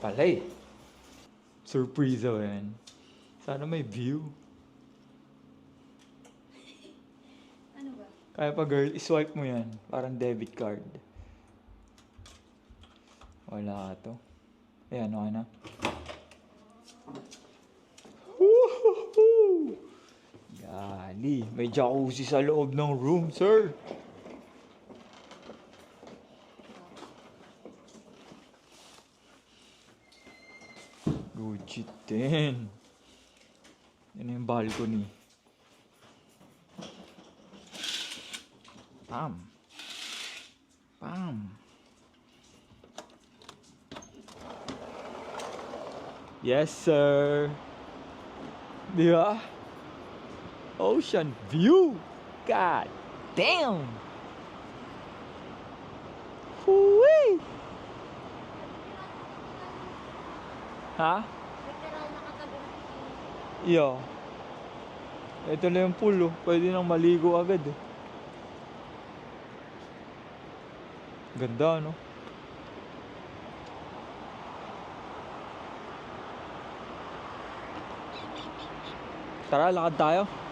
pala eh. Surprise yan. Sana may view. Ano ba? Kaya pa girl, iswipe mo yan. Parang debit card. Wala ka to. Ayan, okay na. Woohoo! Gali, may jacuzzi sa loob ng room, sir. Good shit din. Yan yung balcony. Pam. Pam. Yes, sir. Di ba? Ocean view. God damn. Hooey. Ha? Literal nakatabi na Iyo. Ito na yung pool, oh. Pwede nang maligo agad, eh. Ganda, no? Tara, lakad tayo.